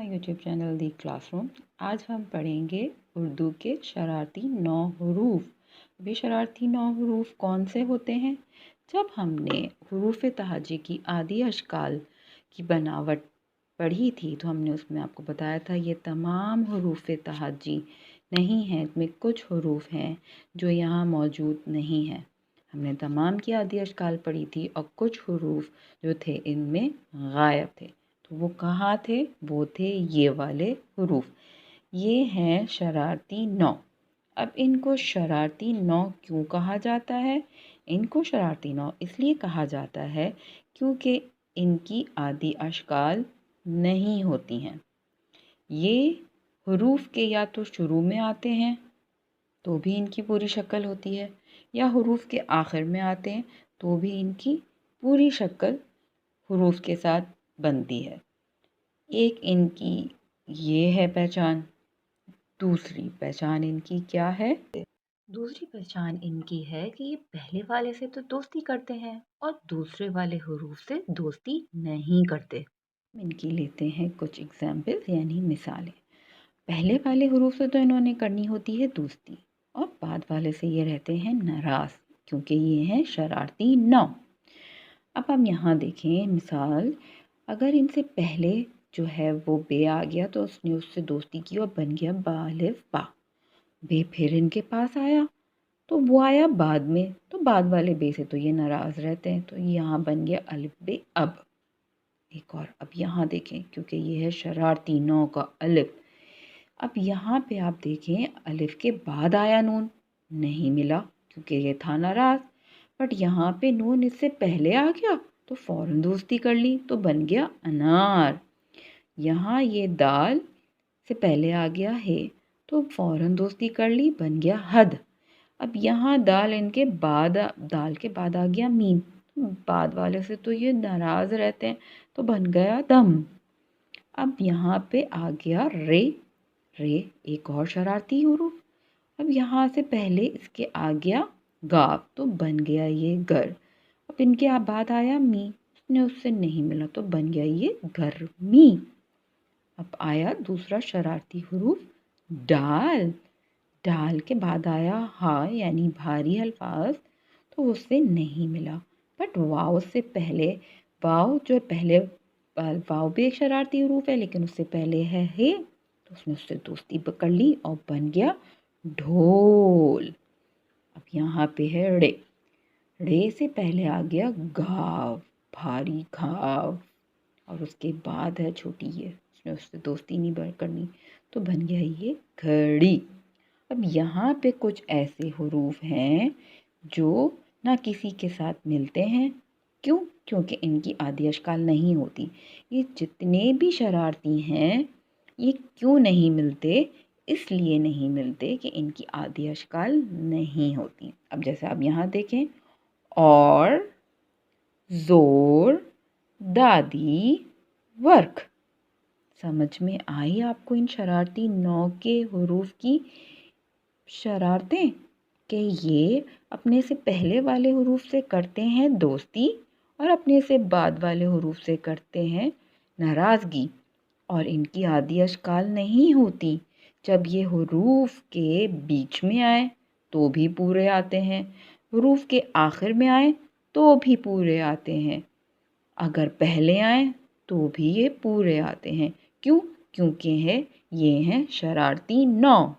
My YouTube channel the classroom. आज हम पढ़ेंगे उर्दू के शरारती 9 हरूफ। अभी शरारती 9 हरूफ कौन से होते हैं? जब हमने हरूफ तहजी की आदि अशकाल की बनावट पढ़ी थी तो हमने उसमें आपको बताया था ये तमाम हरूफ तहजी नहीं हैं, इसमें कुछ हरूफ हैं जो यहाँ मौजूद नहीं हैं। हमने तमाम की आदि अशकाल पढ़ी थी और कुछ हरूफ जो थे इनमें गायब थे। तो वो कहाँ थे? वो थे ये वाले हरूफ। ये हैं शरारती 9। अब इनको शरारती 9 क्यों कहा जाता है? इनको शरारती 9 इसलिए कहा जाता है क्योंकि इनकी आदि अशकाल नहीं होती हैं। ये हरूफ के या तो शुरू में आते हैं तो भी इनकी पूरी शक्ल होती है, या हरूफ के आखिर में आते हैं तो भी इनकी पूरी शक्ल हरूफ के साथ बनती है। एक इनकी ये है पहचान। दूसरी पहचान इनकी क्या है? दूसरी पहचान इनकी है कि ये पहले वाले से तो दोस्ती करते हैं और दूसरे वाले हरूफ से दोस्ती नहीं करते। इनकी लेते हैं कुछ एग्जाम्पल्स यानी मिसालें। पहले वाले हरूफ से तो इन्होंने करनी होती है दोस्ती और बाद वाले से ये रहते हैं नाराज़ क्योंकि ये हैं शरारती 9। अब हम यहाँ देखें मिसाल, अगर इनसे पहले जो है वो बे आ गया तो उसने उससे दोस्ती की और बन गया बालिफ बा। बे फिर इनके पास आया तो वो आया बाद में, तो बाद वाले बे से तो ये नाराज़ रहते हैं, तो यहाँ बन गया अलिफ बे अब। एक और अब यहाँ देखें क्योंकि ये है शरारती 9 का अलिफ। अब यहाँ पे आप देखें अलिफ के बाद आया नून, नहीं मिला क्योंकि ये था नाराज़। बट यहाँ पे नून इससे पहले आ गया तो फ़ौरन दोस्ती कर ली तो बन गया अनार। यहाँ ये दाल से पहले आ गया है तो फ़ौरन दोस्ती कर ली, बन गया हद। अब यहाँ दाल के बाद आ गया मीम, बाद वाले से तो ये नाराज़ रहते हैं तो बन गया दम। अब यहाँ पे आ गया रे, एक और शरारती हरूफ। अब यहाँ से पहले इसके आ गया गाव तो बन गया ये गर। अब इनके बाद आया मी, उसने उससे नहीं मिला तो बन गया ये गर्मी। अब आया दूसरा शरारती हरूफ डाल के बाद आया हा यानी भारी अल्फाज तो उससे नहीं मिला। बट वाव से पहले, वाव जो पहले वाव भी एक शरारती हरूफ है लेकिन उससे पहले है हे तो उसने उससे दोस्ती पकड़ ली और बन गया ढोल। अब यहाँ पे है रे से पहले आ गया घाव, भारी घाव, और उसके बाद है छोटी ये, उसने उससे दोस्ती नहीं करनी तो बन गया ये घड़ी। अब यहाँ पे कुछ ऐसे हरूफ हैं जो ना किसी के साथ मिलते हैं। क्यों? क्योंकि इनकी आदि अशकाल नहीं होती। ये जितने भी शरारती हैं ये क्यों नहीं मिलते? इसलिए नहीं मिलते कि इनकी आदि अशकाल नहीं होती। अब जैसे आप यहाँ देखें, और ज़ोर, दादी, वर्क। समझ में आई आपको इन शरारती 9 के हरूफ की शरारतें कि ये अपने से पहले वाले हरूफ से करते हैं दोस्ती और अपने से बाद वाले हरूफ से करते हैं नाराज़गी, और इनकी आदि अशकाल नहीं होती। जब ये हरूफ के बीच में आए तो भी पूरे आते हैं, हरूफ के आखिर में आए तो भी पूरे आते हैं, अगर पहले आए तो भी ये पूरे आते हैं। क्यों? क्योंकि ये हैं शरारती 9।